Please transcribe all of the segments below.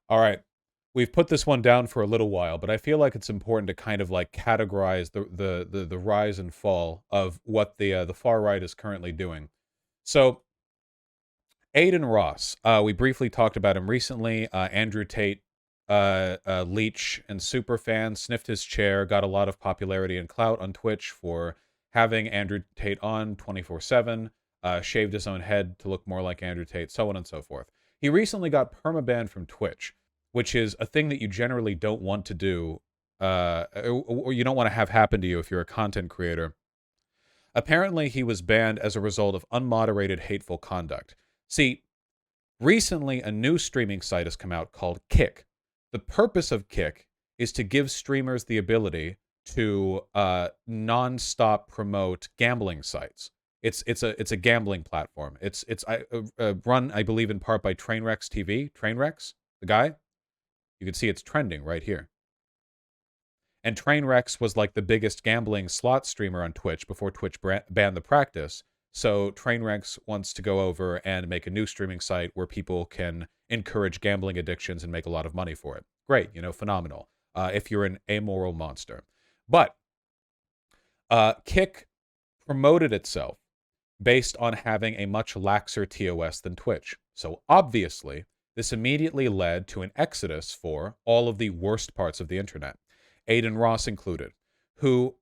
All right. We've put this one down for a little while, but I feel like it's important to kind of like categorize the rise and fall of what the far right is currently doing. So Adin Ross, we briefly talked about him recently. Andrew Tate, leech and superfan, sniffed his chair, got a lot of popularity and clout on Twitch for having Andrew Tate on 24/7, shaved his own head to look more like Andrew Tate, so on and so forth. He recently got permabanned from Twitch, which is a thing that you generally don't want to do, or you don't want to have happen to you if you're a content creator. Apparently, he was banned as a result of unmoderated hateful conduct. See, recently a new streaming site has come out called Kick. The purpose of Kick is to give streamers the ability to non-stop promote gambling sites. It's a gambling platform. It's run, I believe, in part by Trainwrecks TV. Trainwrecks, the guy. You can see it's trending right here. And Trainwrecks was like the biggest gambling slot streamer on Twitch before Twitch banned the practice. So Trainwrecks wants to go over and make a new streaming site where people can encourage gambling addictions and make a lot of money for it. Great, phenomenal. If you're an amoral monster. But Kick promoted itself based on having a much laxer TOS than Twitch. So obviously, this immediately led to an exodus for all of the worst parts of the internet, Adin Ross included, who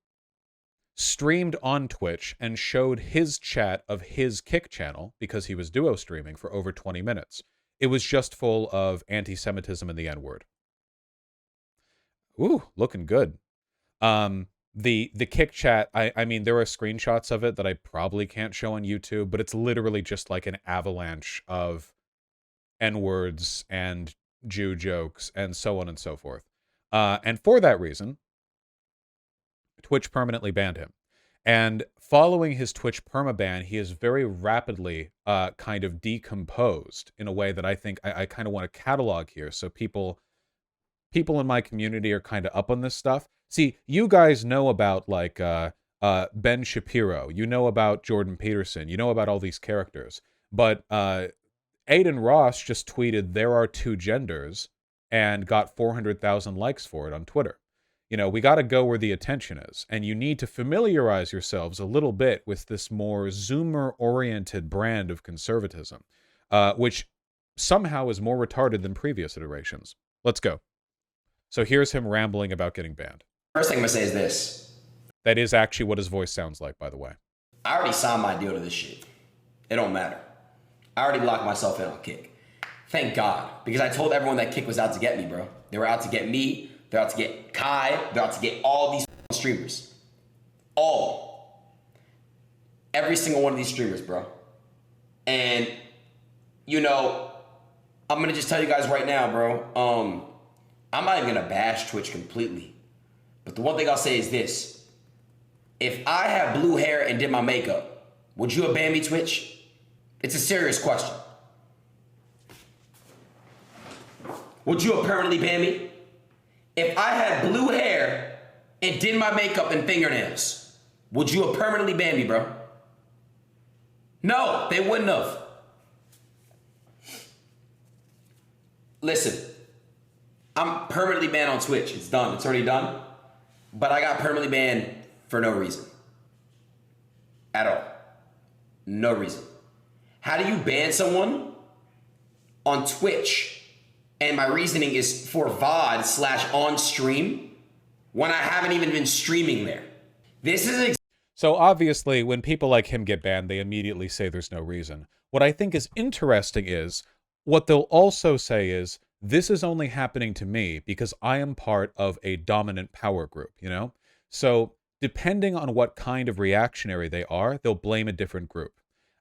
streamed on Twitch and showed his chat of his Kick channel, because he was duo streaming, for over 20 minutes. It was just full of anti-Semitism and the N-word. Ooh, looking good. The Kick chat, I mean, there are screenshots of it that I probably can't show on YouTube, but it's literally just like an avalanche of N-words and Jew jokes and so on and so forth. And for that reason, Twitch permanently banned him. And following his Twitch permaban, he is very rapidly kind of decomposed in a way that I think I kind of want to catalog here, so people in my community are kind of up on this stuff. See, you guys know about like Ben Shapiro, you know about Jordan Peterson, you know about all these characters, but Adin Ross just tweeted "there are two genders" and got 400,000 likes for it on Twitter. We got to go where the attention is, and you need to familiarize yourselves a little bit with this more Zoomer-oriented brand of conservatism, which somehow is more retarded than previous iterations. Let's go. So here's him rambling about getting banned. First thing I'm going to say is this. That is actually what his voice sounds like, by the way. I already signed my deal to this shit. It don't matter. I already locked myself in on Kick. Thank God. Because I told everyone that Kick was out to get me, bro. They were out to get me. They're out to get Kai. They're out to get all these streamers. All. Every single one of these streamers, bro. And, I'm going to just tell you guys right now, bro. I'm not even going to bash Twitch completely. But the one thing I'll say is this. If I had blue hair and did my makeup, would you have banned me, Twitch? It's a serious question. Would you have permanently banned me? If I had blue hair and did my makeup and fingernails, would you have permanently banned me, bro? No, they wouldn't have. Listen, I'm permanently banned on Twitch. It's done. It's already done. But I got permanently banned for no reason. At all. No reason. How do you ban someone on Twitch? And my reasoning is for VOD / on stream when I haven't even been streaming there. This is so obviously when people like him get banned, they immediately say there's no reason. What I think is interesting is what they'll also say is this is only happening to me because I am part of a dominant power group, So depending on what kind of reactionary they are, they'll blame a different group.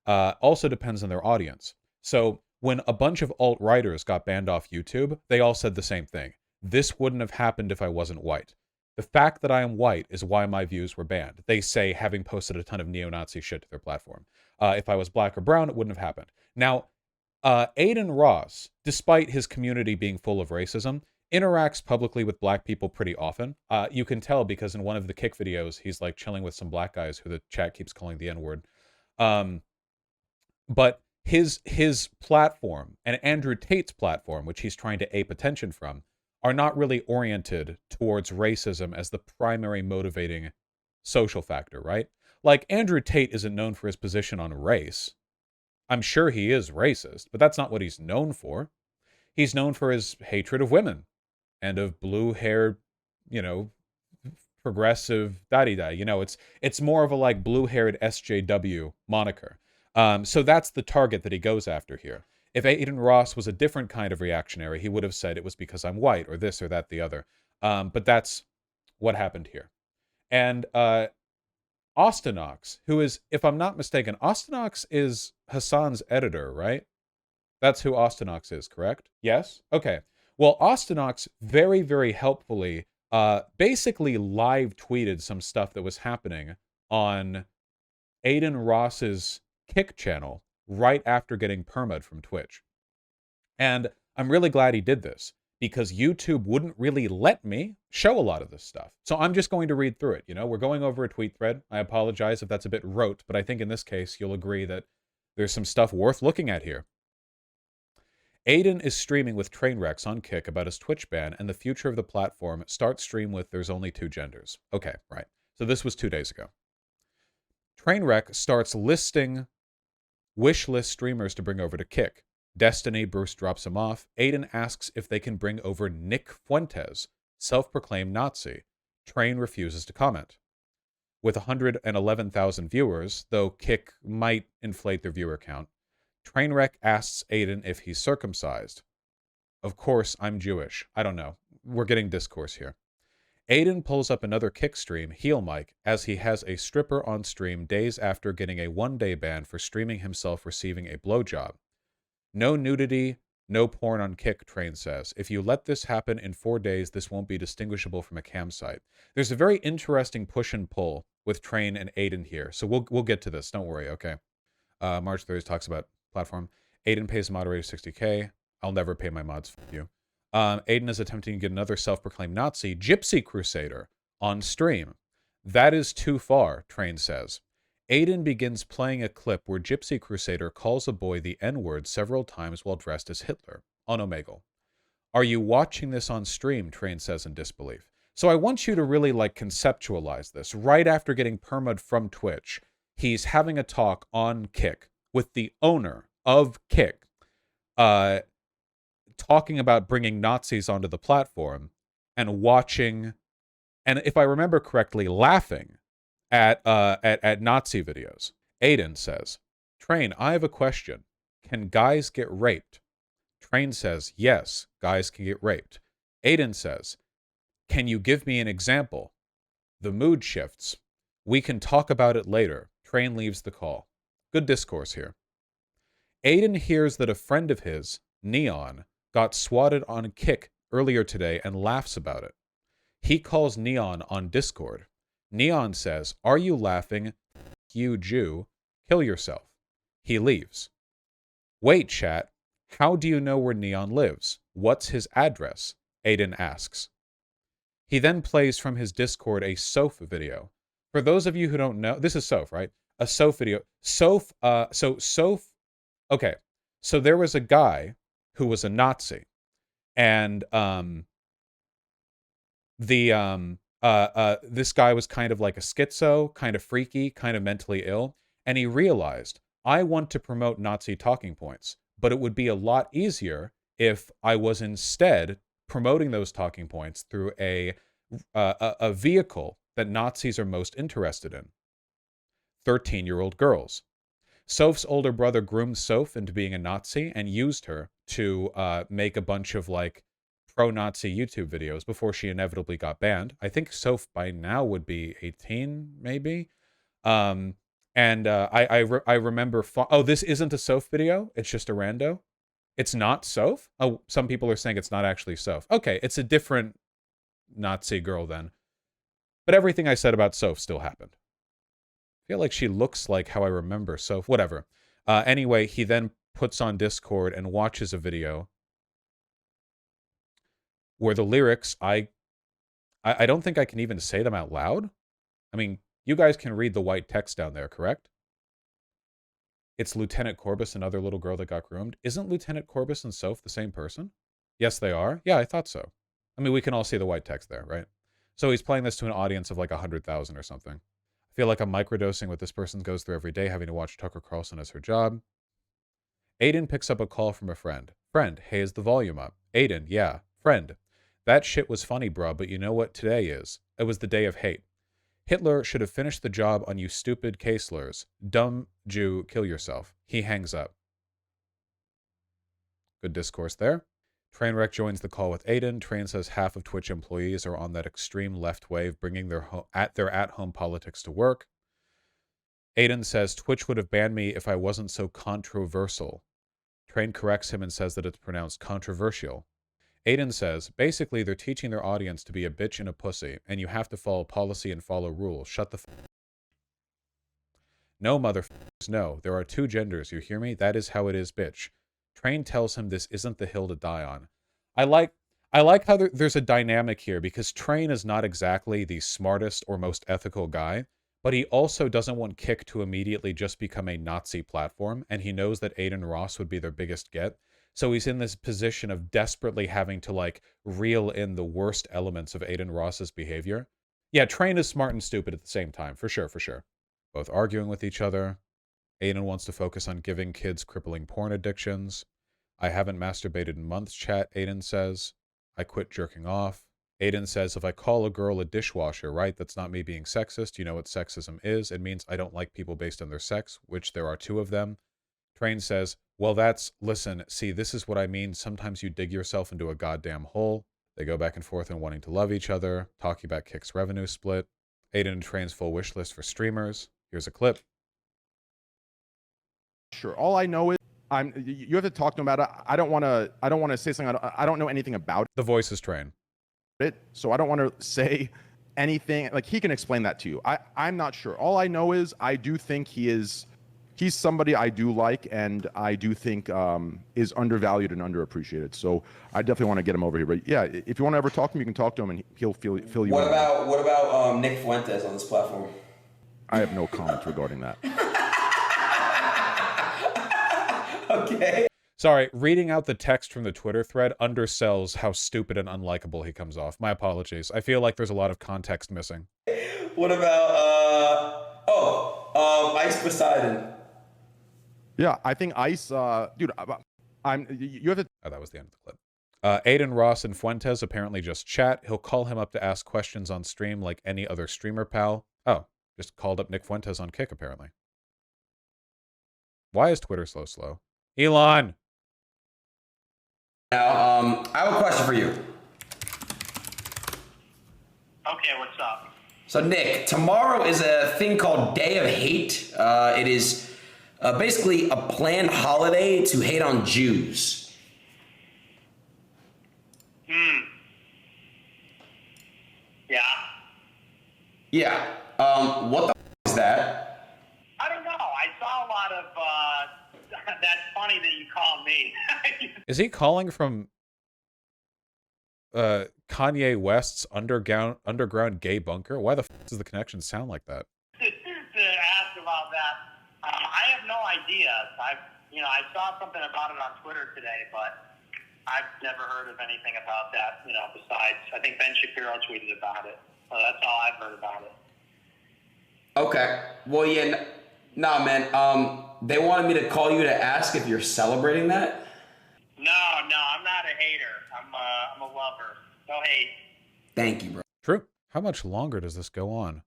Also depends on their audience. So when a bunch of alt-righters got banned off YouTube, they all said the same thing. This wouldn't have happened if I wasn't white. The fact that I am white is why my views were banned. They say, having posted a ton of neo-Nazi shit to their platform. If I was black or brown, it wouldn't have happened. Now, Adin Ross, despite his community being full of racism, interacts publicly with black people pretty often. You can tell because in one of the Kick videos, he's like chilling with some black guys who the chat keeps calling the N-word. But his platform and Andrew Tate's platform, which he's trying to ape attention from, are not really oriented towards racism as the primary motivating social factor, right? Like Andrew Tate isn't known for his position on race. I'm sure he is racist, but that's not what he's known for. He's known for his hatred of women and of blue-haired, you know, progressive daddy da. It's more of a like blue-haired SJW moniker. So that's the target that he goes after here. If Adin Ross was a different kind of reactionary, he would have said it was because I'm white or this or that the other. But that's what happened here. And Austinox, who is, if I'm not mistaken, Austinox is Hassan's editor, right? That's who Austinox is, correct? Yes? Okay. Well, Austinox very, very helpfully basically live tweeted some stuff that was happening on Adin Ross's Kick channel right after getting perma'd from Twitch. And I'm really glad he did this because YouTube wouldn't really let me show a lot of this stuff. So I'm just going to read through it. We're going over a tweet thread. I apologize if that's a bit rote, but I think in this case, you'll agree that there's some stuff worth looking at here. Adin is streaming with Trainwrecks on Kick about his Twitch ban and the future of the platform. Start stream with there's only 2 genders. Okay, right. So this was 2 days ago. Trainwreck starts listing wish list streamers to bring over to Kick. Destiny, Bruce drops him off. Adin asks if they can bring over Nick Fuentes, self-proclaimed Nazi. Train refuses to comment. With 111,000 viewers, though Kick might inflate their viewer count, Trainwreck asks Adin if he's circumcised. Of course, I'm Jewish. I don't know. We're getting discourse here. Adin pulls up another Kick stream, Heel Mike, as he has a stripper on stream days after getting a 1-day ban for streaming himself receiving a blowjob. No nudity, no porn on Kick, Train says. If you let this happen in 4 days, this won't be distinguishable from a cam site. There's a very interesting push and pull with Train and Adin here, so we'll get to this. Don't worry, okay? March 3rd talks about platform. Adin pays moderator 60K. I'll never pay my mods for you. Adin is attempting to get another self-proclaimed Nazi, Gypsy Crusader, on stream. That is too far, Train says. Adin begins playing a clip where Gypsy Crusader calls a boy the N-word several times while dressed as Hitler, on Omegle. Are you watching this on stream, Train says in disbelief. So I want you to really conceptualize this. Right after getting perma'd from Twitch, he's having a talk on Kick with the owner of Kick, talking about bringing Nazis onto the platform and watching, and if I remember correctly, laughing at Nazi videos. Adin says, Train, I have a question. Can guys get raped? Train says, yes, guys can get raped. Adin says, can you give me an example? The mood shifts. We can talk about it later. Train leaves the call. Good discourse here. Adin hears that a friend of his, Neon, got swatted on Kick earlier today and laughs about it. He calls Neon on Discord. Neon says, are you laughing? You Jew. Kill yourself. He leaves. Wait, chat. How do you know where Neon lives? What's his address? Adin asks. He then plays from his Discord a Soph video. For those of you who don't know, this is Soph, right? A Soph video. Soph, okay. So there was a guy who was a Nazi, and this guy was kind of like a schizo, kind of freaky, kind of mentally ill, and he realized, I want to promote Nazi talking points, but it would be a lot easier if I was instead promoting those talking points through a vehicle that Nazis are most interested in. 13-year-old girls. Soph's older brother groomed Soph into being a Nazi and used her to make a bunch of pro-Nazi YouTube videos before she inevitably got banned. I think Soph by now would be 18, maybe. I remember. Oh, this isn't a Soph video. It's just a rando. It's not Soph. Oh, some people are saying it's not actually Soph. Okay, it's a different Nazi girl then. But everything I said about Soph still happened. I feel like she looks like how I remember Soph. Whatever. Anyway, he then puts on Discord and watches a video where the lyrics, I don't think I can even say them out loud. I mean, you guys can read the white text down there, correct? It's Lieutenant Corbus, another little girl that got groomed. Isn't Lieutenant Corbus and Soph the same person? Yes, they are. Yeah, I thought so. I mean, we can all see the white text there, right? So he's playing this to an audience of like 100,000 or something. I feel like I'm microdosing what this person goes through every day, having to watch Tucker Carlson as her job. Adin picks up a call from a friend. Friend, hey, is the volume up? Adin, yeah. Friend, that shit was funny, bruh, but you know what today is? It was the day of hate. Hitler should have finished the job on you stupid K-slurs. Dumb Jew, kill yourself. He hangs up. Good discourse there. Trainwreck joins the call with Adin. Train says half of Twitch employees are on that extreme left wave, bringing their at-home politics to work. Adin says Twitch would have banned me if I wasn't so controversial. Train corrects him and says that it's pronounced controversial. Adin says, basically they're teaching their audience to be a bitch and a pussy, and you have to follow policy and follow rules. Shut the f***. No, motherfuckers, no. There are two genders, you hear me? That is how it is, bitch. Train tells him this isn't the hill to die on. I like how there's a dynamic here, because Train is not exactly the smartest or most ethical guy, but he also doesn't want Kick to immediately just become a Nazi platform, and he knows that Adin Ross would be their biggest get. So he's in this position of desperately having to, like, reel in the worst elements of Adin Ross's behavior. Yeah, Train is smart and stupid at the same time, for sure, for sure. Both arguing with each other. Adin wants to focus on giving kids crippling porn addictions. I haven't masturbated in months, chat, Adin says. I quit jerking off. Adin says, if I call a girl a dishwasher, right, that's not me being sexist. You know what sexism is. It means I don't like people based on their sex, which there are two of them. Train says, well, listen, see, this is what I mean. Sometimes you dig yourself into a goddamn hole. They go back and forth on wanting to love each other, talking about Kick's revenue split. Adin and Train's full wish list for streamers. Here's a clip. Sure. All I know is you have to talk to him about it. I don't want to say something. I don't know anything about The voice is Train. it, so I don't want to say anything. Like, he can explain that to you. I'm not sure. All I know is I do think he's somebody I do like, and I do think is undervalued and underappreciated. So I definitely want to get him over here. But yeah, if you want to ever talk to him, you can talk to him, and he'll fill you in. What about Nick Fuentes on this platform? I have no comments regarding that. Okay. Sorry, reading out the text from the Twitter thread undersells how stupid and unlikable he comes off. My apologies. I feel like there's a lot of context missing. What about Ice Poseidon? Yeah, I think Ice, dude, you have to. Oh, that was the end of the clip. Adin Ross and Fuentes apparently just chat. He'll call him up to ask questions on stream like any other streamer pal. Oh, just called up Nick Fuentes on Kick, apparently. Why is Twitter so slow? Elon! Now, I have a question for you. Okay, what's up? So, Nick, tomorrow is a thing called Day of Hate. It is basically a planned holiday to hate on Jews. Yeah? Yeah. What the is that? I don't know. I saw a lot of, that's funny that you called me. Is he calling from Kanye West's underground gay bunker? Why the f does the connection sound like that? To ask about that. I have no idea. I saw something about it on Twitter today, but I've never heard of anything about that, besides, I think Ben Shapiro tweeted about it. So that's all I've heard about it. Okay. Well, yeah, nah, man. They wanted me to call you to ask if you're celebrating that. No, I'm not a hater. I'm a lover. No hate. Thank you, bro. True. How much longer does this go on?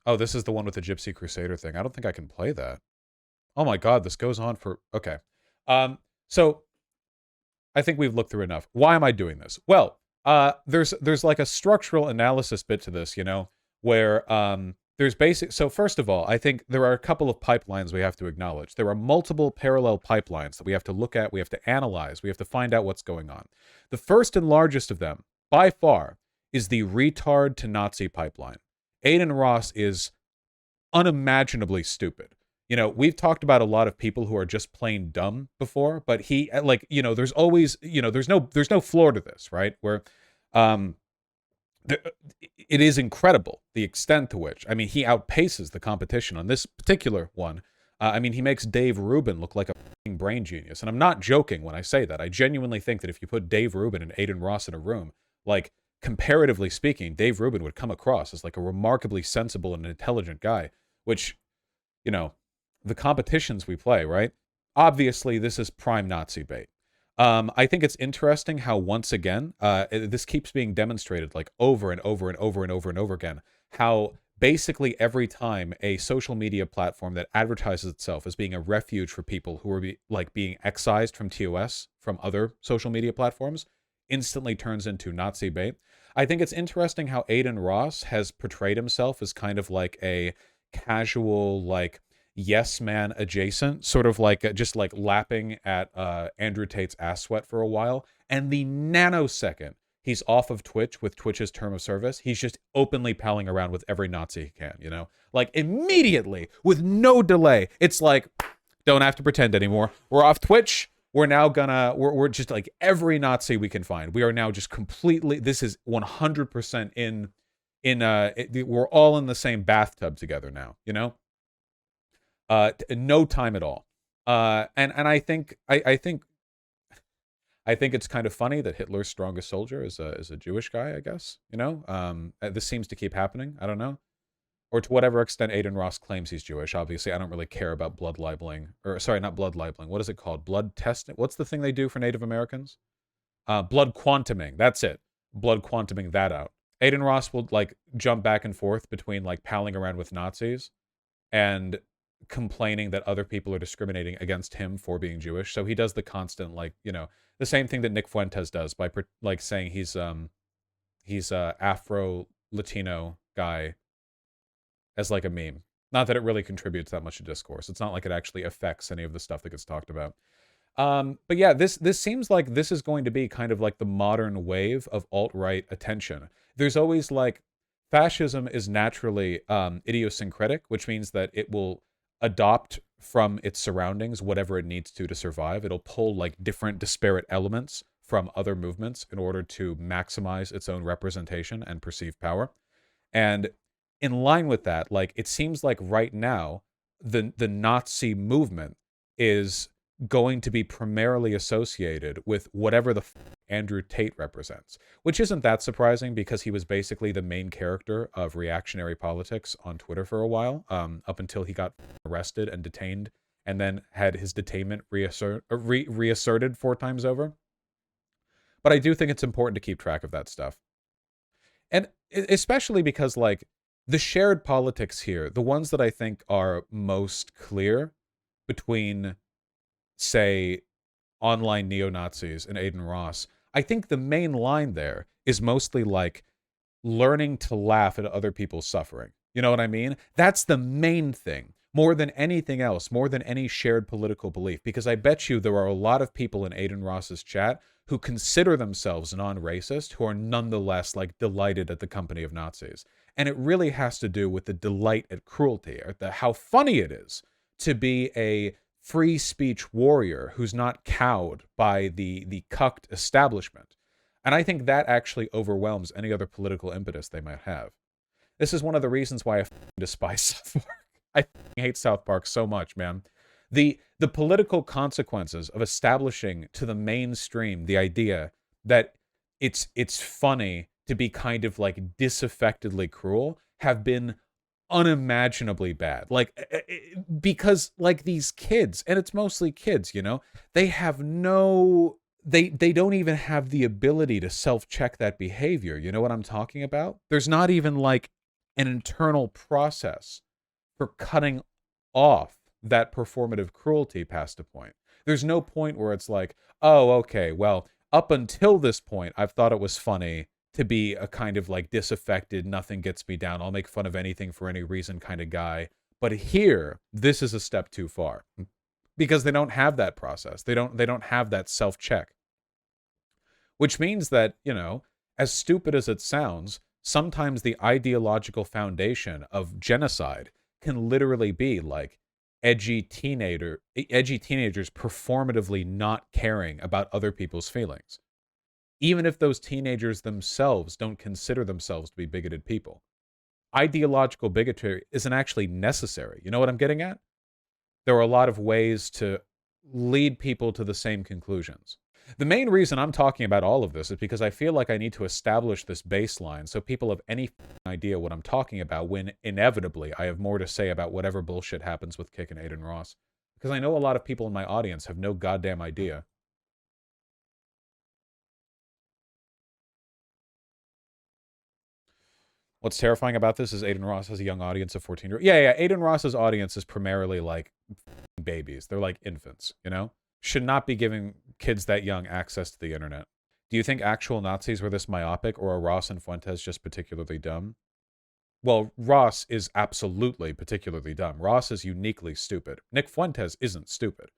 Oh, this is the one with the Gypsy Crusader thing. I don't think I can play that. Oh my god, this goes on for... Okay. So, I think we've looked through enough. Why am I doing this? Well, there's like a structural analysis bit to this, where there's basic... So first of all, I think there are a couple of pipelines we have to acknowledge. There are multiple parallel pipelines that we have to look at, we have to analyze, we have to find out what's going on. The first and largest of them, by far, is the retard to Nazi pipeline. Adin Ross is unimaginably stupid. We've talked about a lot of people who are just plain dumb before, but he, there's always, there's no floor to this, right? Where, it is incredible the extent to which, he outpaces the competition on this particular one. I mean, he makes Dave Rubin look like a fucking brain genius. And I'm not joking when I say that. I genuinely think that if you put Dave Rubin and Adin Ross in a room, like, comparatively speaking, Dave Rubin would come across as like a remarkably sensible and intelligent guy, which, you know, the competitions we play, right? Obviously, this is prime Nazi bait. I think it's interesting how once again, this keeps being demonstrated like over and over and over and over and over again, how basically every time a social media platform that advertises itself as being a refuge for people who are being excised from TOS from other social media platforms instantly turns into Nazi bait. I think it's interesting how Adin Ross has portrayed himself as kind of like a casual, like, yes man adjacent, sort of like just like lapping at Andrew Tate's ass sweat for a while. And the nanosecond he's off of Twitch with Twitch's term of service, he's just openly palling around with every Nazi he can, you know? Like immediately, with no delay, it's like, don't have to pretend anymore. We're off Twitch. We're now gonna, we're just like every Nazi we can find. We are now just completely, this is 100% we're all in the same bathtub together now, you know? No time at all. And I think it's kind of funny that Hitler's strongest soldier is a Jewish guy, I guess, you know? This seems to keep happening. I don't know. Or to whatever extent Adin Ross claims he's Jewish. Obviously, I don't really care about blood libeling. Or, sorry, not blood libeling. What is it called? Blood testing? What's the thing they do for Native Americans? Blood quantuming. That's it. Blood quantuming that out. Adin Ross will, like, jump back and forth between, like, palling around with Nazis and complaining that other people are discriminating against him for being Jewish. So he does the constant, like, you know, the same thing that Nick Fuentes does by, like, saying he's a Afro-Latino guy as like a meme. Not that it really contributes that much to discourse. It's not like it actually affects any of the stuff that gets talked about. But yeah, this seems like this is going to be kind of like the modern wave of alt-right attention. There's always like, fascism is naturally idiosyncratic, which means that it will adopt from its surroundings whatever it needs to survive. It'll pull like different disparate elements from other movements in order to maximize its own representation and perceived power. And in line with that, like, it seems like right now the Nazi movement is going to be primarily associated with whatever the Andrew Tate represents, which isn't that surprising because he was basically the main character of reactionary politics on Twitter for a while, up until he got arrested and detained and then had his detainment reasserted 4 times over. But I do think it's important to keep track of that stuff. And especially because, like, the shared politics here, the ones that I think are most clear between, say, online neo-Nazis and Adin Ross, I think the main line there is mostly like learning to laugh at other people's suffering. You know what I mean? That's the main thing, more than anything else, more than any shared political belief, because I bet you there are a lot of people in Adin Ross's chat who consider themselves non-racist, who are nonetheless like delighted at the company of Nazis. And it really has to do with the delight at cruelty, or how funny it is to be a free speech warrior who's not cowed by the cucked establishment. And I think that actually overwhelms any other political impetus they might have. This is one of the reasons why I despise South Park. I hate South Park so much, man. The political consequences of establishing to the mainstream the idea that it's funny to be kind of like disaffectedly cruel have been unimaginably bad. Like, because like these kids, and it's mostly kids, you know, they have no, they don't even have the ability to self-check that behavior. You know what I'm talking about? There's not even like an internal process for cutting off that performative cruelty past a point. There's no point where it's like, oh, okay, well, up until this point, I've thought it was funny to be a kind of like disaffected, nothing gets me down, I'll make fun of anything for any reason kind of guy. But here, this is a step too far. Because they don't have that process. They don't have that self-check. Which means that, you know, as stupid as it sounds, sometimes the ideological foundation of genocide can literally be like edgy teenagers performatively not caring about other people's feelings, even if those teenagers themselves don't consider themselves to be bigoted people. Ideological bigotry isn't actually necessary. You know what I'm getting at? there are a lot of ways to lead people to the same conclusions. The main reason I'm talking about all of this is because I feel like I need to establish this baseline so people have any idea what I'm talking about when inevitably I have more to say about whatever bullshit happens with Kick and Adin Ross. Because I know a lot of people in my audience have no goddamn idea. What's terrifying about this is Adin Ross has a young audience of 14 year olds. Yeah, Adin Ross's audience is primarily like babies. They're like infants, you know? Should not be giving kids that young access to the internet. Do you think actual Nazis were this myopic, or are Ross and Fuentes just particularly dumb? Well, Ross is absolutely particularly dumb. Ross is uniquely stupid. Nick Fuentes isn't stupid.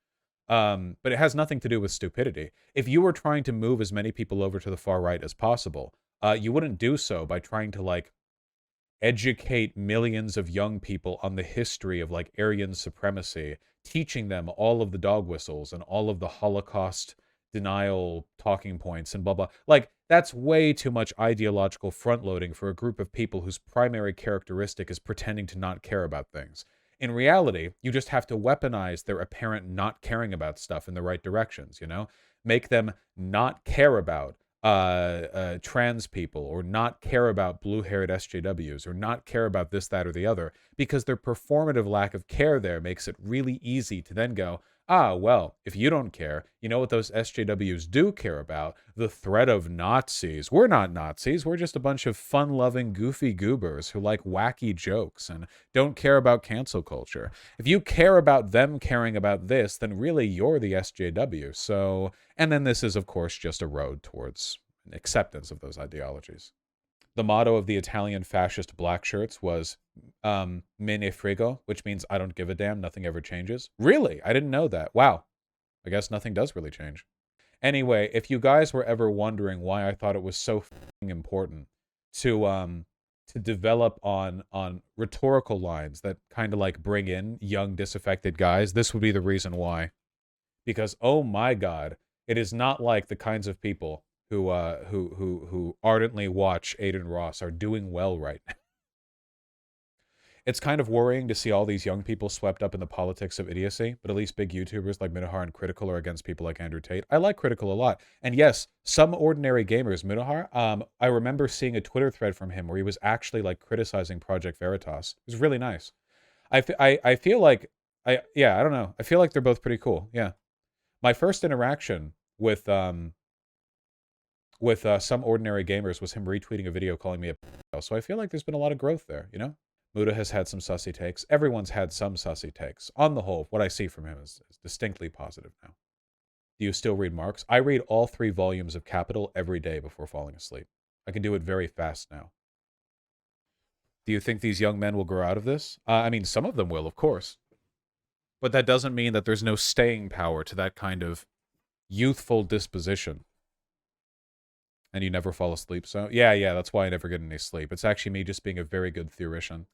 But it has nothing to do with stupidity. If you were trying to move as many people over to the far right as possible, you wouldn't do so by trying to, like, educate millions of young people on the history of, like, Aryan supremacy, teaching them all of the dog whistles and all of the Holocaust denial talking points and blah, blah. Like, that's way too much ideological front-loading for a group of people whose primary characteristic is pretending to not care about things. In reality, you just have to weaponize their apparent not caring about stuff in the right directions, you know? Make them not care about trans people, or not care about blue-haired SJWs, or not care about this, that, or the other, because their performative lack of care there makes it really easy to then go, well, if you don't care, you know what those SJWs do care about? The threat of Nazis. We're not Nazis. We're just a bunch of fun-loving, goofy goobers who like wacky jokes and don't care about cancel culture. If you care about them caring about this, then really you're the SJW. So, and then this is, of course, just a road towards acceptance of those ideologies. The motto of the Italian fascist black shirts was me ne frego, which means I don't give a damn, nothing ever changes. Really? I didn't know that. Wow. I guess nothing does really change. Anyway, if you guys were ever wondering why I thought it was so important to develop on rhetorical lines that kind of like bring in young disaffected guys, this would be the reason why. Because oh my god, it is not like the kinds of people who ardently watch Adin Ross are doing well right now. It's kind of worrying to see all these young people swept up in the politics of idiocy, but at least big YouTubers like Minohar and Critical are against people like Andrew Tate. I like Critical a lot. And yes, some ordinary gamers, Minohar, I remember seeing a Twitter thread from him where he was actually like criticizing Project Veritas. It was really nice. I feel like, I don't know. I feel like they're both pretty cool. Yeah. My first interaction with some ordinary gamers was him retweeting a video calling me a so I feel like there's been a lot of growth there, you know? Muda has had some sussy takes. Everyone's had some sussy takes. On the whole, what I see from him is distinctly positive now. Do you still read Marx? I read all 3 volumes of Capital every day before falling asleep. I can do it very fast now. Do you think these young men will grow out of this? I mean, some of them will, of course. But that doesn't mean that there's no staying power to that kind of youthful disposition. And you never fall asleep, so? Yeah, that's why I never get any sleep. It's actually me just being a very good theorician.